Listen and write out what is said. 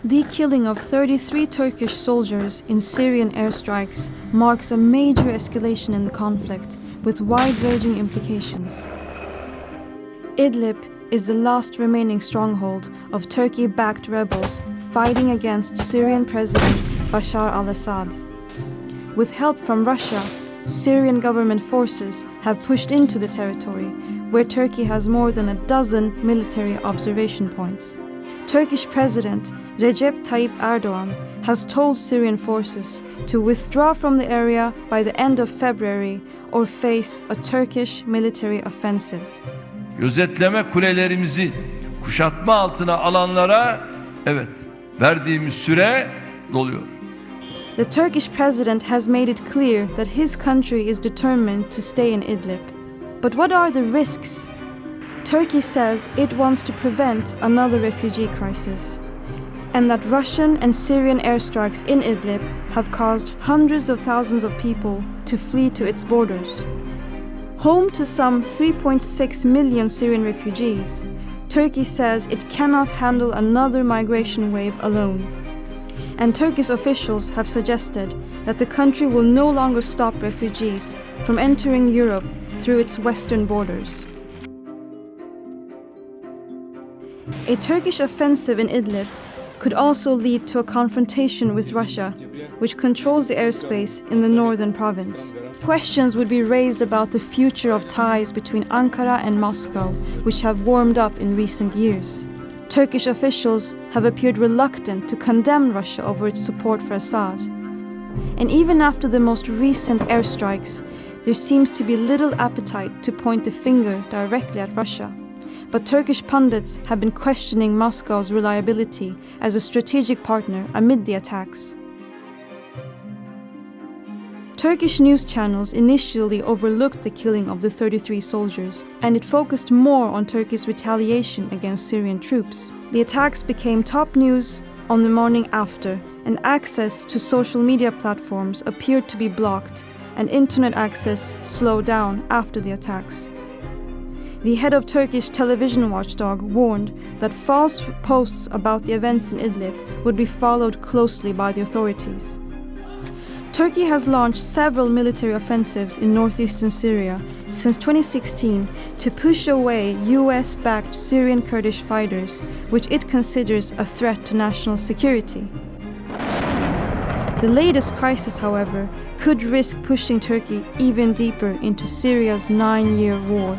The killing of 33 Turkish soldiers in Syrian airstrikes marks a major escalation in the conflict, with wide-ranging implications. Idlib is the last remaining stronghold of Turkey-backed rebels fighting against Syrian President Bashar al-Assad. With help from Russia, Syrian government forces have pushed into the territory, where Turkey has more than a dozen military observation points. Turkish President Recep Tayyip Erdogan has told Syrian forces to withdraw from the area by the end of February or face a Turkish military offensive. Gözetleme kulelerimizi kuşatma altına alanlara verdiğimiz süre doluyor. The Turkish president has made it clear that his country is determined to stay in Idlib. But what are the risks? Turkey says it wants to prevent another refugee crisis, and that Russian and Syrian airstrikes in Idlib have caused hundreds of thousands of people to flee to its borders. Home to some 3.6 million Syrian refugees, Turkey says it cannot handle another migration wave alone. And Turkish officials have suggested that the country will no longer stop refugees from entering Europe through its western borders. A Turkish offensive in Idlib could also lead to a confrontation with Russia, which controls the airspace in the northern province. Questions would be raised about the future of ties between Ankara and Moscow, which have warmed up in recent years. Turkish officials have appeared reluctant to condemn Russia over its support for Assad. And even after the most recent airstrikes, there seems to be little appetite to point the finger directly at Russia. But Turkish pundits have been questioning Moscow's reliability as a strategic partner amid the attacks. Turkish news channels initially overlooked the killing of the 33 soldiers, and it focused more on Turkey's retaliation against Syrian troops. The attacks became top news on the morning after, and access to social media platforms appeared to be blocked, and internet access slowed down after the attacks. The head of Turkish television watchdog warned that false posts about the events in Idlib would be followed closely by the authorities. Turkey has launched several military offensives in northeastern Syria since 2016 to push away US-backed Syrian Kurdish fighters, which it considers a threat to national security. The latest crisis, however, could risk pushing Turkey even deeper into Syria's 9-year war.